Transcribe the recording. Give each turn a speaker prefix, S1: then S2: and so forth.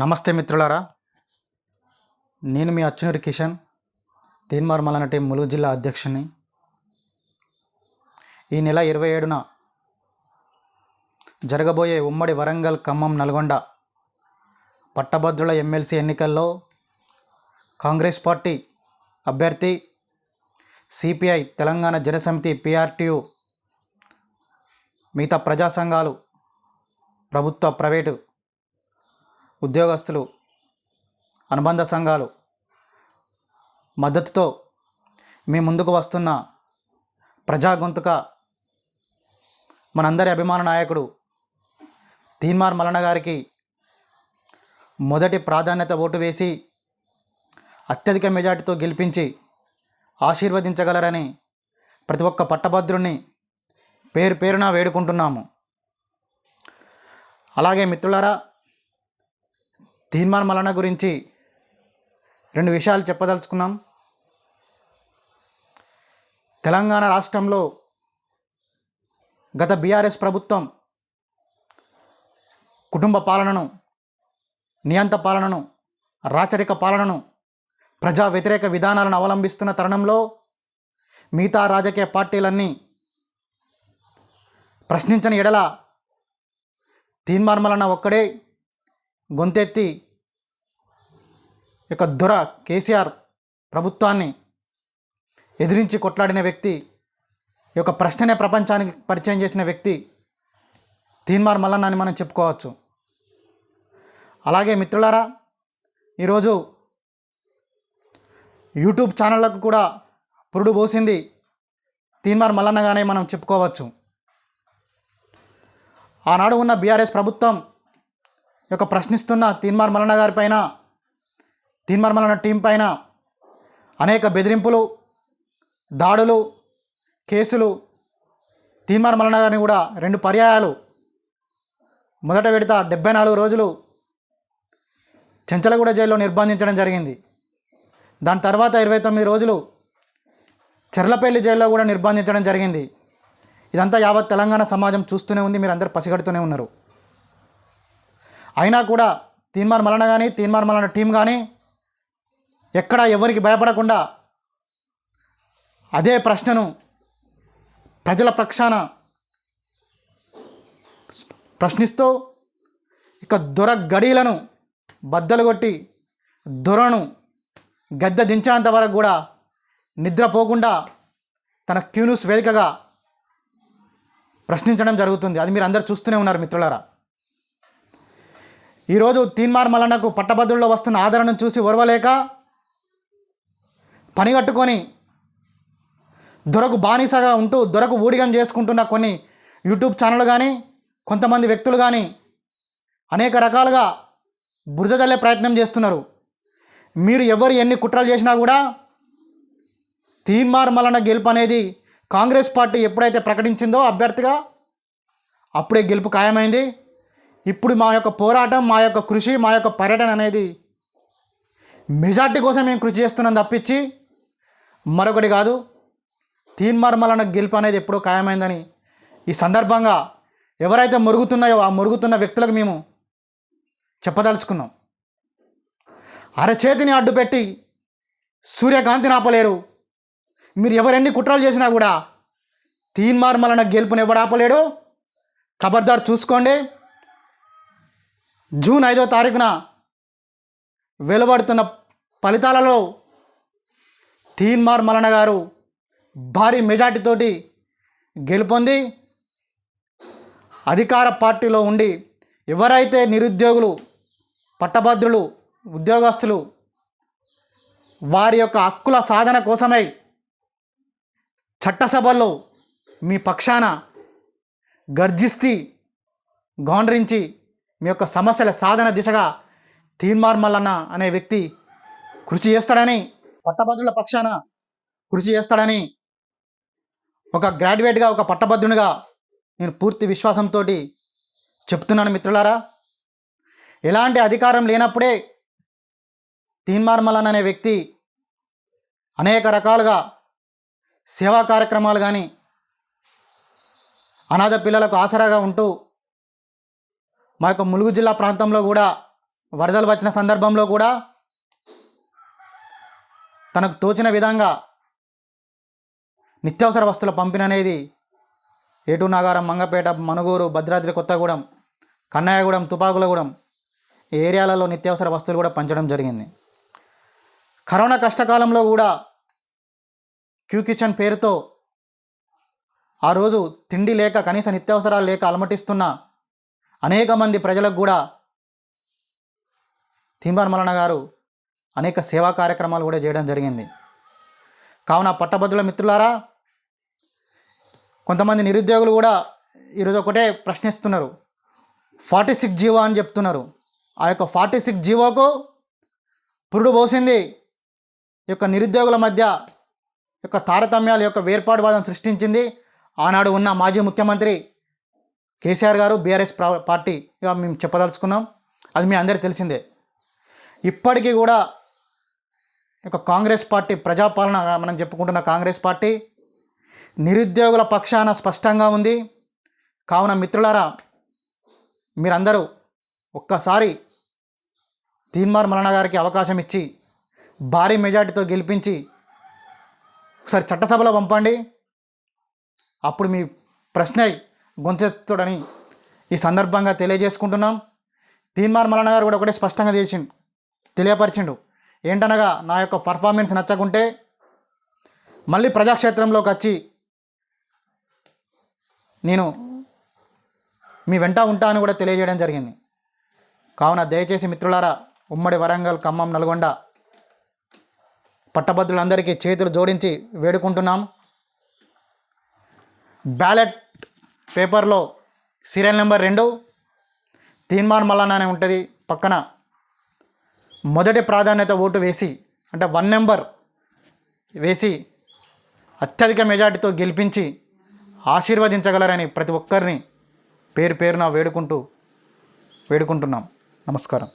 S1: నమస్తే మిత్రులారా, నేను మీ అచ్చునూరి కిషన్, తీన్మార్ మల్లన్న టీం ములుగు జిల్లా అధ్యక్షుని. ఈ నెల 27న జరగబోయే ఉమ్మడి వరంగల్, ఖమ్మం, నల్గొండ పట్టభద్రుల ఎమ్మెల్సీ ఎన్నికల్లో కాంగ్రెస్ పార్టీ అభ్యర్థి సిపిఐ, తెలంగాణ జనసమితి, పిఆర్టీయు, మిగతా ప్రజా సంఘాలు, ప్రభుత్వ, ప్రైవేటు ఉద్యోగస్తులు, అనుబంధ సంఘాలు మద్దతుతో మీ ముందుకు వస్తున్న ప్రజా గొంతుక మనందరి అభిమాన నాయకుడు తీన్మార్ మల్లన్న గారికి మొదటి ప్రాధాన్యత ఓటు వేసి అత్యధిక మెజార్టీతో గెలిపించి ఆశీర్వదించగలరని ప్రతి ఒక్క పట్టభద్రుని పేరు పేరున వేడుకుంటున్నాము. అలాగే మిత్రులారా, తీన్మార్ మల్లన్న గురించి 2 విషయాలు చెప్పదలుచుకున్నాం. తెలంగాణ రాష్ట్రంలో గత బీఆర్ఎస్ ప్రభుత్వం కుటుంబ పాలనను, నియంత పాలనను, రాచరిక పాలనను, ప్రజా వ్యతిరేక విధానాలను అవలంబిస్తున్న తరుణంలో మిగతా రాజకీయ పార్టీలన్నీ ప్రశ్నించని ఎడల తీన్మార్ మల్లన్న ఒక్కడే గొంతెత్తి ఇక దొర కేసీఆర్ ప్రభుత్వాన్ని ఎదిరించి కొట్లాడిన వ్యక్తి, ఈ యొక్క ప్రశ్ననే ప్రపంచానికి పరిచయం చేసిన వ్యక్తి తీన్మార్ మల్లన్న అని మనం చెప్పుకోవచ్చు. అలాగే మిత్రులారా, ఈరోజు యూట్యూబ్ ఛానళ్లకు కూడా పురుడు పోసింది తీన్మార్ మల్లన్నగానే మనం చెప్పుకోవచ్చు. ఆనాడు ఉన్న బీఆర్ఎస్ ప్రభుత్వం యొక్క ప్రశ్నిస్తున్న తీన్మార్ మల్లన్న గారి పైన, తీన్మార్ మల్లన్న టీం పైన అనేక బెదిరింపులు, దాడులు, కేసులు, తీన్మార్ మల్లన్న గారిని కూడా 2 పర్యాయాలు, మొదట విడత 74 రోజులు చెంచలగూడ జైల్లో నిర్బంధించడం జరిగింది. దాని తర్వాత 29 రోజులు చెర్లపల్లి జైల్లో కూడా నిర్బంధించడం జరిగింది. ఇదంతా యావత్ తెలంగాణ సమాజం చూస్తూనే ఉంది, మీరు అందరూ పసిగడుతూనే ఉన్నారు. అయినా కూడా తీన్మార్ మల్లన్న కానీ, తీన్మార్ మల్లన్న టీం కానీ ఎక్కడా ఎవరికి భయపడకుండా అదే ప్రశ్నను ప్రజల పక్షాన ప్రశ్నిస్తూ ఇక దొర గడీలను బద్దలు కొట్టి దొరను గద్దె దించేంత వరకు కూడా నిద్రపోకుండా తన క్యూన్యూస్ వేదికగా ప్రశ్నించడం జరుగుతుంది. అది మీరు అందరు చూస్తూనే ఉన్నారు మిత్రులారా. ఈరోజు తీన్మార్ మల్లన్నకు పట్టభద్రుల్లో వస్తున్న ఆదరణను చూసి ఓర్వలేక పనిగట్టుకొని దొరకు బానిసగా ఉంటూ దొరకు ఊడిగం చేసుకుంటున్న కొన్ని యూట్యూబ్ ఛానళ్ళు కానీ, కొంతమంది వ్యక్తులు కానీ అనేక రకాలుగా బురద జల్లే ప్రయత్నం చేస్తున్నారు. మీరు ఎవరు ఎన్ని కుట్రలు చేసినా కూడా తీన్మార్ మల్లన్న గెలుపు అనేది కాంగ్రెస్ పార్టీ ఎప్పుడైతే ప్రకటించిందో అభ్యర్థిగా, అప్పుడే గెలుపు ఖాయమైంది. ఇప్పుడు మా యొక్క పోరాటం, మా యొక్క కృషి, మా యొక్క పర్యటన అనేది మెజార్టీ కోసం మేము కృషి చేస్తున్నాం తప్పించి మరొకటి కాదు. తీన్మార్ మల్లన్న గెలుపు అనేది ఎప్పుడో ఖాయమైందని ఈ సందర్భంగా ఎవరైతే మురుగుతున్నాయో ఆ మురుగుతున్న వ్యక్తులకు మేము చెప్పదలుచుకున్నాం. అరచేతిని అడ్డుపెట్టి సూర్యకాంతిని ఆపలేరు. మీరు ఎవరెన్ని కుట్రలు చేసినా కూడా తీన్మార్ మల్లన్న గెలుపుని ఎవడు ఆపలేడు. ఖబర్దార్ చూసుకోండి. జూన్ 5వ తారీఖున వెలువడుతున్న ఫలితాలలో తీన్మార్ మల్లన్న గారు భారీ మెజార్టీతోటి గెలుపొంది అధికార పార్టీలో ఉండి ఎవరైతే నిరుద్యోగులు, పట్టభద్రులు, ఉద్యోగస్తులు వారి యొక్క హక్కుల సాధన కోసమై చట్టసభల్లో మీ పక్షాన గర్జిస్తూ గౌండ్రించి మీ యొక్క సమస్యల సాధన దిశగా తీన్మార్ మల్లన్న అనే వ్యక్తి కృషి చేస్తాడని, పట్టభద్రుల పక్షాన కృషి చేస్తాడని ఒక గ్రాడ్యుయేట్గా, ఒక పట్టభద్రునిగా నేను పూర్తి విశ్వాసంతో చెప్తున్నాను మిత్రులారా. ఎలాంటి అధికారం లేనప్పుడే తీన్మార్ మల్లన్న అనే వ్యక్తి అనేక రకాలుగా సేవా కార్యక్రమాలు కానీ, అనాథ పిల్లలకు ఆసరాగా ఉంటూ మా యొక్క ములుగు జిల్లా ప్రాంతంలో కూడా వరదలు వచ్చిన సందర్భంలో కూడా తనకు తోచిన విధంగా నిత్యావసర వస్తువుల పంపిణీ అనేది ఏటూరు నాగారం, మంగపేట, మనుగూరు, భద్రాద్రి కొత్తగూడెం, కన్నయ్యగూడెం, తుపాకులగూడెం ఈ ఏరియాలలో నిత్యావసర వస్తువులు కూడా పంచడం జరిగింది. కరోనా కష్టకాలంలో కూడా క్యూ కిచెన్ పేరుతో ఆ రోజు తిండి లేక, కనీస నిత్యావసరాలు లేక అలమటిస్తున్న అనేక మంది ప్రజలకు కూడా తీన్మార్ మల్లన్న గారు అనేక సేవా కార్యక్రమాలు కూడా చేయడం జరిగింది. కావున పట్టభద్రుల మిత్రులారా, కొంతమంది నిరుద్యోగులు కూడా ఈరోజు ఒకటే ప్రశ్నిస్తున్నారు, 46 జీవో అని చెప్తున్నారు. ఆ యొక్క 46 జీవోకు పురుడు పోసింది ఈ యొక్క నిరుద్యోగుల మధ్య యొక్క తారతమ్యాల యొక్క వేర్పాటువాదం సృష్టించింది ఆనాడు ఉన్న మాజీ ముఖ్యమంత్రి కేసీఆర్ గారు, బీఆర్ఎస్ పార్టీగా మేము చెప్పదలుచుకున్నాం. అది మీ అందరికీ తెలిసిందే. ఇప్పటికీ కూడా ఒక కాంగ్రెస్ పార్టీ, ప్రజాపాలన మనం చెప్పుకుంటున్న కాంగ్రెస్ పార్టీ నిరుద్యోగుల పక్షాన స్పష్టంగా ఉంది. కావున మిత్రులారా, మీరందరూ ఒక్కసారి తీన్మార్ మల్లన్న గారికి అవకాశం ఇచ్చి భారీ మెజార్టీతో గెలిపించి ఒకసారి చట్టసభలో పంపండి. అప్పుడు మీ ప్రశ్న గొంతెత్తుడని ఈ సందర్భంగా తెలియజేసుకుంటున్నాం. తీన్మార్ మల్లన్న గారు కూడా ఒకటే స్పష్టంగా తెలియపరిచిండు. ఏంటనగా, నా యొక్క పర్ఫార్మెన్స్ నచ్చకుంటే మళ్ళీ ప్రజాక్షేత్రంలోకి వచ్చి నేను మీ వెంట ఉంటా అని కూడా తెలియజేయడం జరిగింది. కావున దయచేసి మిత్రులారా, ఉమ్మడి వరంగల్, ఖమ్మం, నల్గొండ పట్టభద్రులందరికీ చేతులు జోడించి వేడుకుంటున్నాం. బ్యాలెట్ పేపర్లో సీరియల్ నెంబర్ 2 తీన్మార్ మల్లన్న అని ఉంటుంది. పక్కన మొదటి ప్రాధాన్యత ఓటు వేసి, అంటే 1 నెంబర్ వేసి అత్యధిక మెజార్టీతో గెలిపించి ఆశీర్వదించగలరని ప్రతి ఒక్కరిని పేరు పేరున వేడుకుంటున్నాం. నమస్కారం.